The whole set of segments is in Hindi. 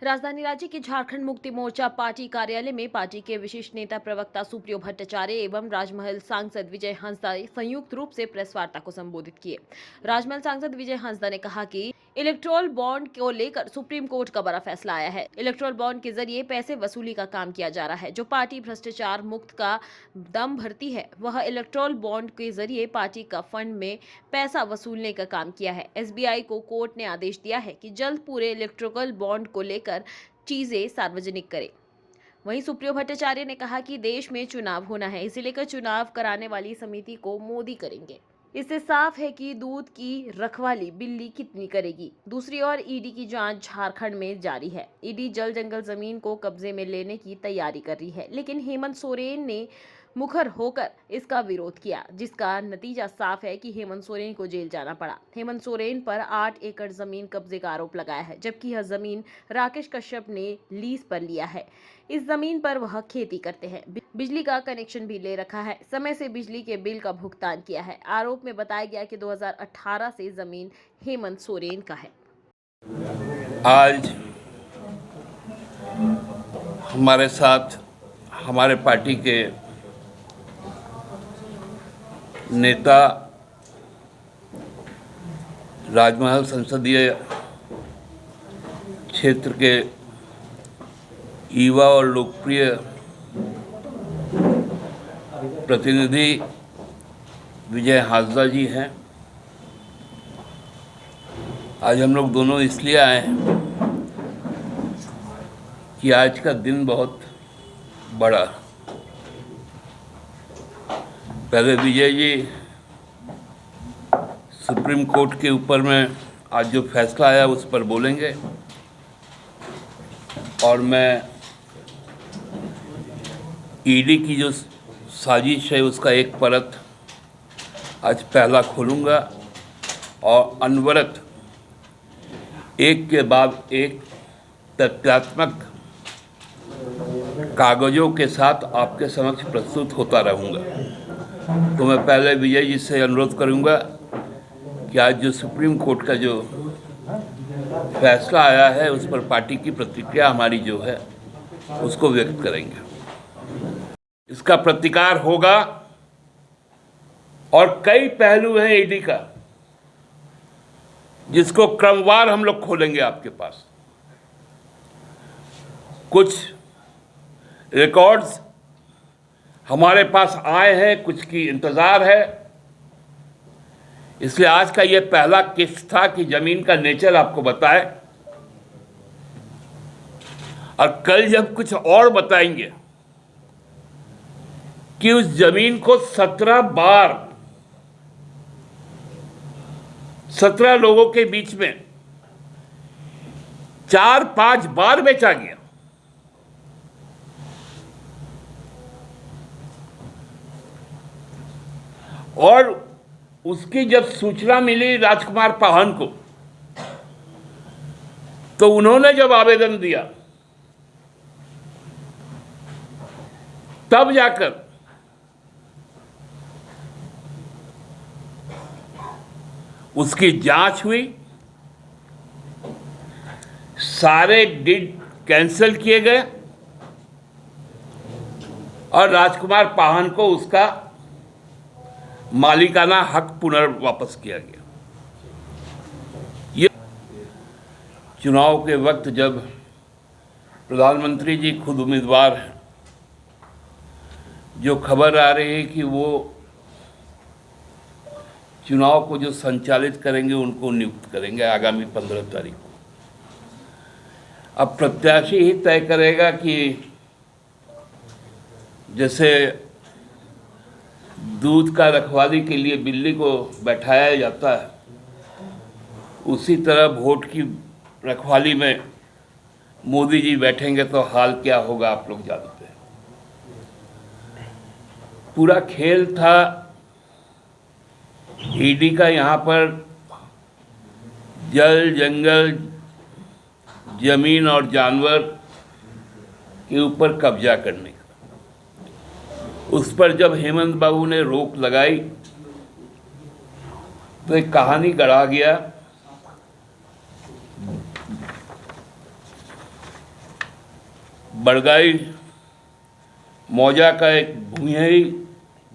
राजधानी रांची के झारखंड मुक्ति मोर्चा पार्टी कार्यालय में पार्टी के विशिष्ट नेता प्रवक्ता सुप्रियो भट्टाचार्य एवं राजमहल सांसद विजय हंसदा संयुक्त रूप से प्रेस वार्ता को संबोधित किए। राजमहल सांसद विजय हंसदा ने कहा कि इलेक्टोरल बॉन्ड को लेकर सुप्रीम कोर्ट का बड़ा फैसला आया है। इलेक्टोरल बॉन्ड के जरिए पैसे वसूली का काम किया जा रहा है। जो पार्टी भ्रष्टाचार मुक्त का दम भरती है, वह इलेक्टोरल बॉन्ड के जरिए पार्टी का फंड में पैसा वसूलने का काम किया है। एसबीआई को कोर्ट ने आदेश दिया है कि जल्द पूरे इलेक्टोरल बॉन्ड को लेकर चीजें सार्वजनिक करें। वहीं सुप्रियो भट्टाचार्य ने कहा कि देश में चुनाव होना है, इसे लेकर चुनाव कराने वाली समिति को मोदी करेंगे। इससे साफ है कि दूध की रखवाली बिल्ली कितनी करेगी। दूसरी ओर ईडी की जांच झारखंड में जारी है। ईडी जल जंगल जमीन को कब्जे में लेने की तैयारी कर रही है, लेकिन हेमंत सोरेन ने मुखर होकर इसका विरोध किया, जिसका नतीजा साफ है कि हेमंत सोरेन को जेल जाना पड़ा। हेमंत सोरेन पर 8 एकड़ जमीन कब्जे का आरोप लगाया है, जबकि यह जमीन राकेश कश्यप ने लीज पर लिया है। इस जमीन पर वह खेती करते हैं। बिजली का कनेक्शन भी ले रखा है, समय से बिजली के बिल का भुगतान किया है। आरोप में बताया गया कि 2018 से जमीन हेमंत सोरेन का है। आज हमारे साथ हमारे पार्टी के नेता राजमहल संसदीय क्षेत्र के युवा और लोकप्रिय प्रतिनिधि विजय हांसदा जी हैं। आज हम लोग दोनों इसलिए आए हैं कि आज का दिन बहुत बड़ा। पहले विजय जी सुप्रीम कोर्ट के ऊपर में आज जो फैसला आया उस पर बोलेंगे, और मैं ईडी की जो साजिश है उसका एक परत आज पहला खोलूँगा और अनवरत एक के बाद एक तथ्यात्मक कागज़ों के साथ आपके समक्ष प्रस्तुत होता रहूँगा। तो मैं पहले विजय जी से अनुरोध करूँगा कि आज जो सुप्रीम कोर्ट का जो फैसला आया है उस पर पार्टी की प्रतिक्रिया हमारी जो है उसको व्यक्त करेंगे। इसका प्रतिकार होगा और कई पहलू हैं ईडी का, जिसको क्रमवार हम लोग खोलेंगे आपके पास। कुछ रिकॉर्ड्स हमारे पास आए हैं, कुछ की इंतज़ार है। इसलिए आज का ये पहला केस था कि ज़मीन का नेचर आपको बताए, और कल जब कुछ और बताएंगे कि उस ज़मीन को 17 बार 17 लोगों के बीच में 4-5 बार बेचा गया। और उसकी जब सूचना मिली राजकुमार पाहन को, तो उन्होंने जब आवेदन दिया तब जाकर उसकी जांच हुई, सारे डिड कैंसिल किए गए और राजकुमार पाहन को उसका मालिकाना हक पुनर्वापस किया गया। ये चुनाव के वक्त जब प्रधानमंत्री जी खुद उम्मीदवार हैं, जो खबर आ रही है कि वो चुनाव को जो संचालित करेंगे उनको नियुक्त करेंगे आगामी 15 तारीख को। अब प्रत्याशी ही तय करेगा कि जैसे दूध का रखवाली के लिए बिल्ली को बैठाया जाता है, उसी तरह वोट की रखवाली में मोदी जी बैठेंगे तो हाल क्या होगा आप लोग जानते हैं। पूरा खेल था ईडी का यहाँ पर जल जंगल जमीन और जानवर के ऊपर कब्जा करने का। उस पर जब हेमंत बाबू ने रोक लगाई तो एक कहानी गढ़ा गया बड़गाई मौजा का एक भूमि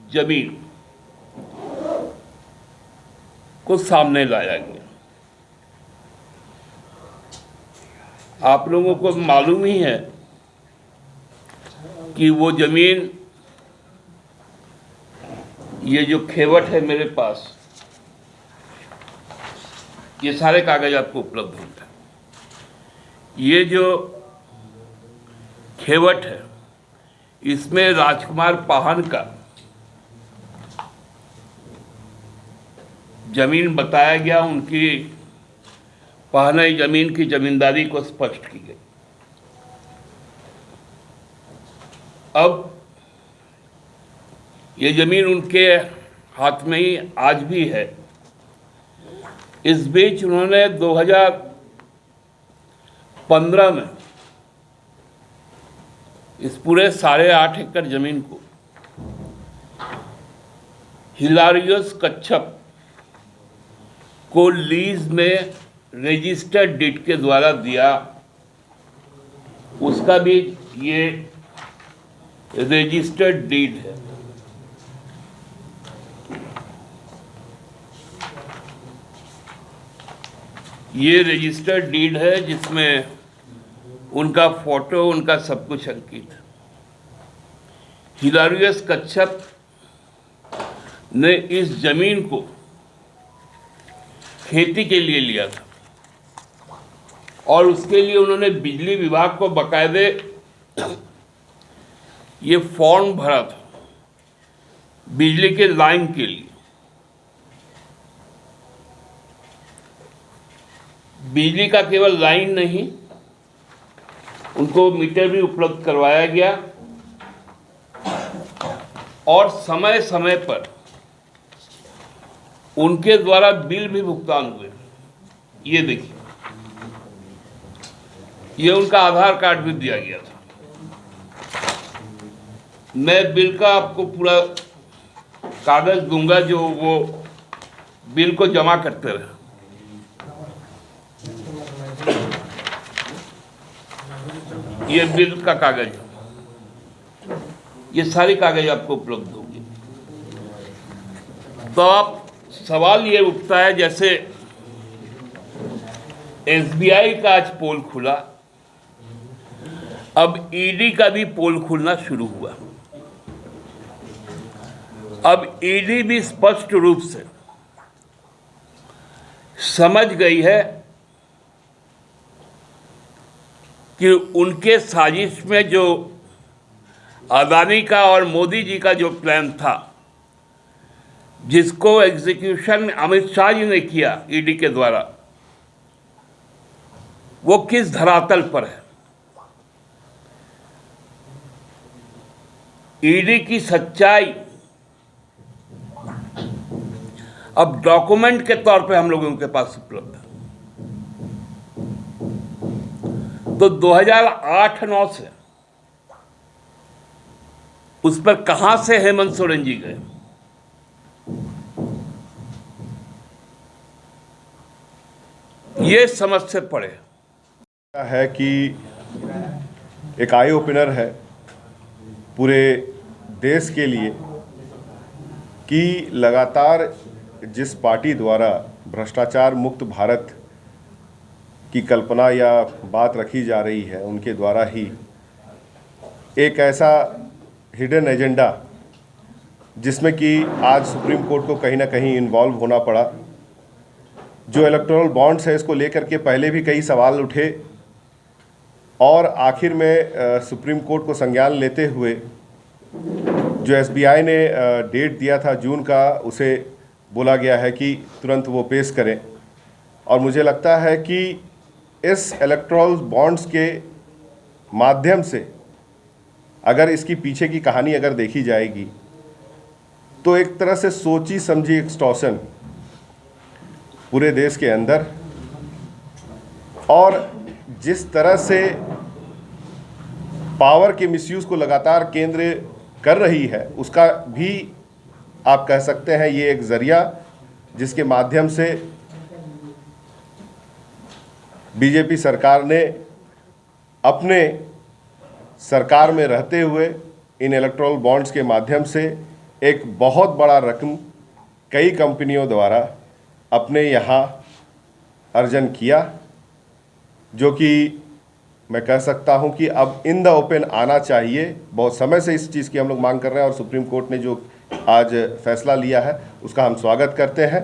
जमीन को सामने लाया गया। आप लोगों को मालूम ही है कि वो जमीन, ये जो खेवट है मेरे पास, ये सारे कागज आपको उपलब्ध होंगे। ये जो खेवट है, इसमें राजकुमार पाहन का जमीन बताया गया, उनकी पाहनाई जमीन की जमींदारी को स्पष्ट की गई। अब ये जमीन उनके हाथ में ही आज भी है। इस बीच उन्होंने 2015 में इस पूरे 8.5 एकड़ जमीन को हिलारियस कच्छप को लीज में रजिस्टर्ड डीड के द्वारा दिया। उसका भी ये रजिस्टर्ड डीड है। ये रजिस्टर्ड डीड है जिसमें उनका फोटो, उनका सब कुछ अंकित है। हिलारियस कच्छप ने इस जमीन को खेती के लिए लिया था और उसके लिए उन्होंने बिजली विभाग को बाकायदे ये फॉर्म भरा था बिजली के लाइन के लिए। बिजली का केवल लाइन नहीं, उनको मीटर भी उपलब्ध करवाया गया और समय समय पर उनके द्वारा बिल भी भुगतान हुए। ये देखिए, ये उनका आधार कार्ड भी दिया गया था। मैं बिल का आपको पूरा कागज दूंगा जो वो बिल को जमा करते रहे। ये बिल का कागज है, ये सारी कागज आपको उपलब्ध होगी। तो आप सवाल ये उठता है, जैसे एसबीआई का आज पोल खुला, अब ईडी का भी पोल खुलना शुरू हुआ। अब ईडी भी स्पष्ट रूप से समझ गई है कि उनके साजिश में जो अदानी का और मोदी जी का जो प्लान था, जिसको एग्जीक्यूशन अमित शाह जी ने किया ईडी के द्वारा, वो किस धरातल पर है। ईडी की सच्चाई अब डॉक्यूमेंट के तौर पे हम लोगों के पास उपलब्ध है। तो 2008-9 से उस पर कहां से हेमंत सोरेन जी गए, ये समझ से पड़े है कि एक आई ओपनर है पूरे देश के लिए कि लगातार जिस पार्टी द्वारा भ्रष्टाचार मुक्त भारत की कल्पना या बात रखी जा रही है, उनके द्वारा ही एक ऐसा हिडन एजेंडा जिसमें कि आज सुप्रीम कोर्ट को कहीं ना कहीं इन्वॉल्व होना पड़ा। जो इलेक्टोरल बॉन्ड्स है, इसको लेकर के पहले भी कई सवाल उठे और आखिर में सुप्रीम कोर्ट को संज्ञान लेते हुए जो एसबीआई ने डेट दिया था जून का, उसे बोला गया है कि तुरंत वो पेश करें। और मुझे लगता है कि इस इलेक्टोरल बॉन्ड्स के माध्यम से अगर इसकी पीछे की कहानी अगर देखी जाएगी तो एक तरह से सोची समझी एक्सटॉर्शन पूरे देश के अंदर, और जिस तरह से पावर के मिसयूज़ को लगातार केंद्र कर रही है, उसका भी आप कह सकते हैं ये एक ज़रिया जिसके माध्यम से बीजेपी सरकार ने अपने सरकार में रहते हुए इन इलेक्टोरल बॉन्ड्स के माध्यम से एक बहुत बड़ा रकम कई कंपनियों द्वारा अपने यहाँ अर्जन किया, जो कि मैं कह सकता हूँ कि अब इन द ओपन आना चाहिए। बहुत समय से इस चीज़ की हम लोग मांग कर रहे हैं और सुप्रीम कोर्ट ने जो आज फैसला लिया है उसका हम स्वागत करते हैं।